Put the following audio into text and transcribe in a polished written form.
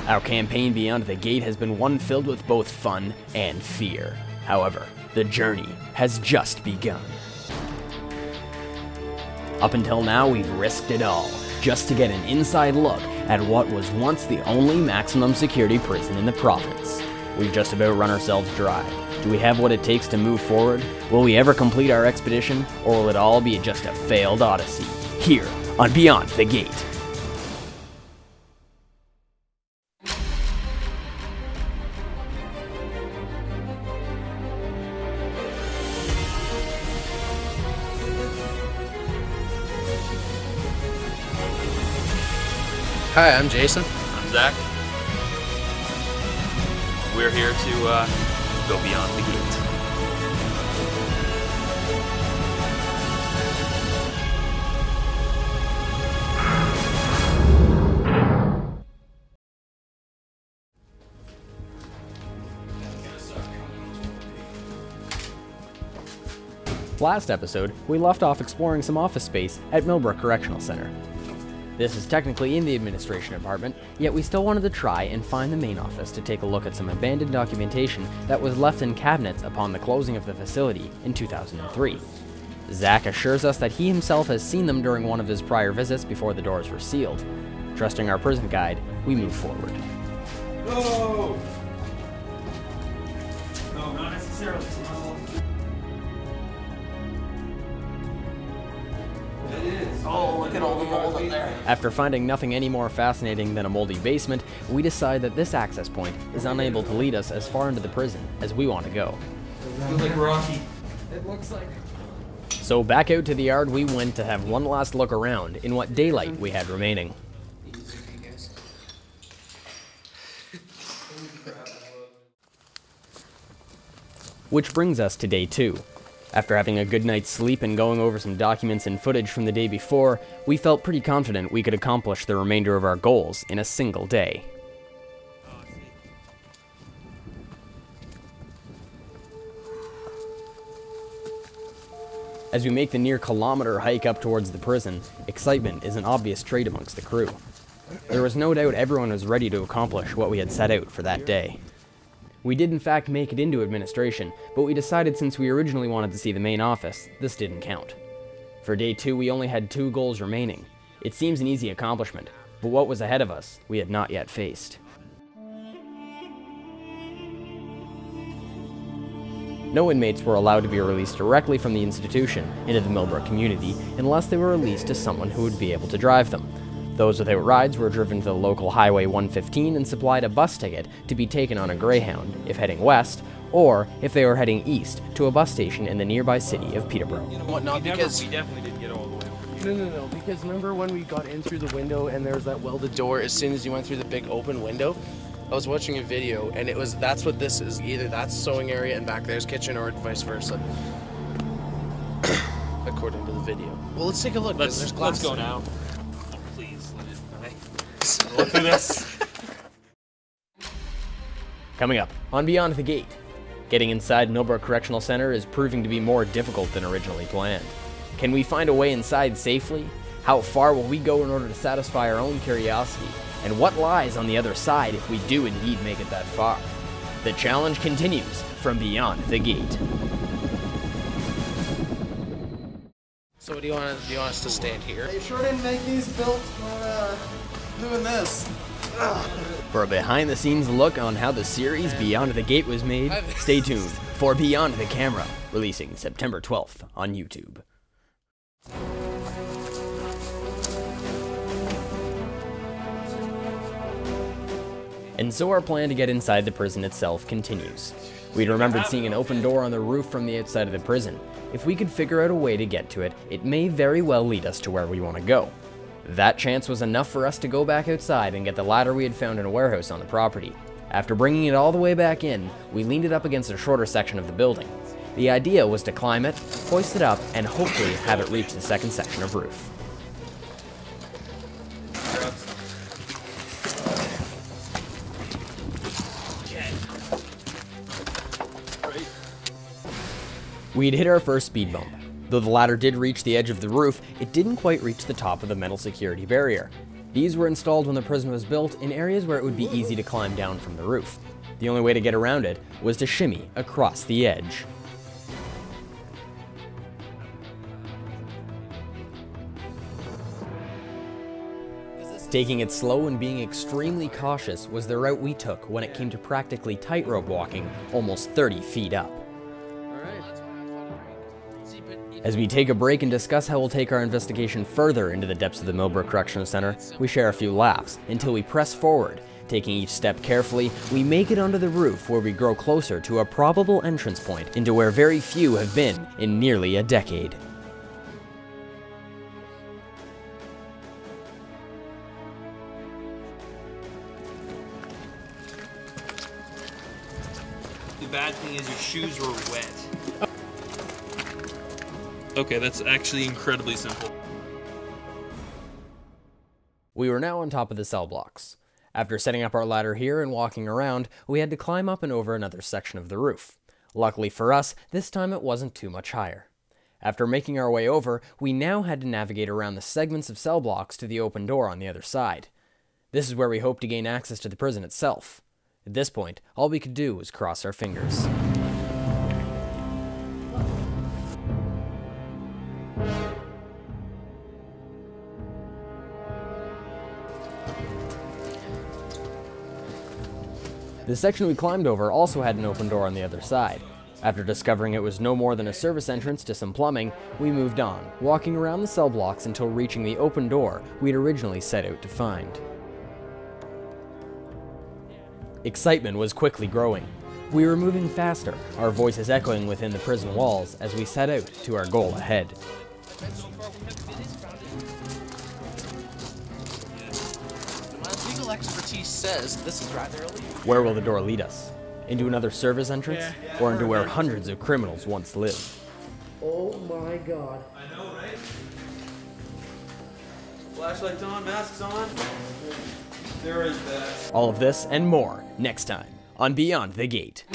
Our campaign Beyond the Gate has been one filled with both fun and fear. However, the journey has just begun. Up until now, we've risked it all, just to get an inside look at what was once the only maximum security prison in the province. We've just about run ourselves dry. Do we have what it takes to move forward? Will we ever complete our expedition, or will it all be just a failed odyssey? Here on Beyond the Gate. Hi, I'm Jason. I'm Zach. We're here to go beyond the gate. Last episode, we left off exploring some office space at Millbrook Correctional Centre. This is technically in the administration department, yet we still wanted to try and find the main office to take a look at some abandoned documentation that was left in cabinets upon the closing of the facility in 2003. Zach assures us that he himself has seen them during one of his prior visits before the doors were sealed. Trusting our prison guide, we move forward. Whoa! No, not necessarily. Oh, look at all the mold up there. After finding nothing any more fascinating than a moldy basement, we decide that this access point is unable to lead us as far into the prison as we want to go. Feels like Rocky. It looks like... So back out to the yard we went to have one last look around in what daylight we had remaining. Which brings us to day 2. After having a good night's sleep and going over some documents and footage from the day before, we felt pretty confident we could accomplish the remainder of our goals in a single day. As we make the near-kilometer hike up towards the prison, excitement is an obvious trait amongst the crew. There was no doubt everyone was ready to accomplish what we had set out for that day. We did in fact make it into administration, but we decided since we originally wanted to see the main office, this didn't count. For day 2, we only had 2 goals remaining. It seems an easy accomplishment, but what was ahead of us, we had not yet faced. No inmates were allowed to be released directly from the institution into the Millbrook community unless they were released to someone who would be able to drive them. Those without rides were driven to the local Highway 115 and supplied a bus ticket to be taken on a Greyhound if heading west, or if they were heading east to a bus station in the nearby city of Peterborough. You know what, not because... We definitely didn't get all the way over. No, because remember when we got in through the window and there was that welded door as soon as you went through the big open window? I was watching a video and that's what this is. Either that's sewing area and back there's kitchen or vice versa. According to the video. Well, let's take a look. Let's go now. Please, let it look through this. Coming up on Beyond the Gate, getting inside Millbrook Correctional Centre is proving to be more difficult than originally planned. Can we find a way inside safely? How far will we go in order to satisfy our own curiosity? And what lies on the other side if we do indeed make it that far? The challenge continues from Beyond the Gate. So what do you want us to stand here? They sure didn't make these built for doing this. For a behind-the-scenes look on how the series Beyond the Gate was made, stay tuned for Beyond the Camera, releasing September 12th on YouTube. And so our plan to get inside the prison itself continues. We'd remembered seeing an open door on the roof from the outside of the prison. If we could figure out a way to get to it, it may very well lead us to where we want to go. That chance was enough for us to go back outside and get the ladder we had found in a warehouse on the property. After bringing it all the way back in, we leaned it up against a shorter section of the building. The idea was to climb it, hoist it up, and hopefully have it reach the second section of roof. We'd hit our first speed bump. Though the ladder did reach the edge of the roof, it didn't quite reach the top of the metal security barrier. These were installed when the prison was built in areas where it would be easy to climb down from the roof. The only way to get around it was to shimmy across the edge. Taking it slow and being extremely cautious was the route we took when it came to practically tightrope walking almost 30 feet up. As we take a break and discuss how we'll take our investigation further into the depths of the Millbrook Correctional Centre, we share a few laughs until we press forward. Taking each step carefully, we make it onto the roof where we grow closer to a probable entrance point into where very few have been in nearly a decade. The bad thing is your shoes were wet. Okay, that's actually incredibly simple. We were now on top of the cell blocks. After setting up our ladder here and walking around, we had to climb up and over another section of the roof. Luckily for us, this time it wasn't too much higher. After making our way over, we now had to navigate around the segments of cell blocks to the open door on the other side. This is where we hoped to gain access to the prison itself. At this point, all we could do was cross our fingers. The section we climbed over also had an open door on the other side. After discovering it was no more than a service entrance to some plumbing, we moved on, walking around the cell blocks until reaching the open door we'd originally set out to find. Excitement was quickly growing. We were moving faster, our voices echoing within the prison walls as we set out to our goal ahead. My legal expertise says this is rather illegal. Where will the door lead us? Into another service entrance? Or into where hundreds of criminals once lived? Oh my god. I know, right? Flashlights on, masks on. There is that. All of this and more next time on Beyond the Gate.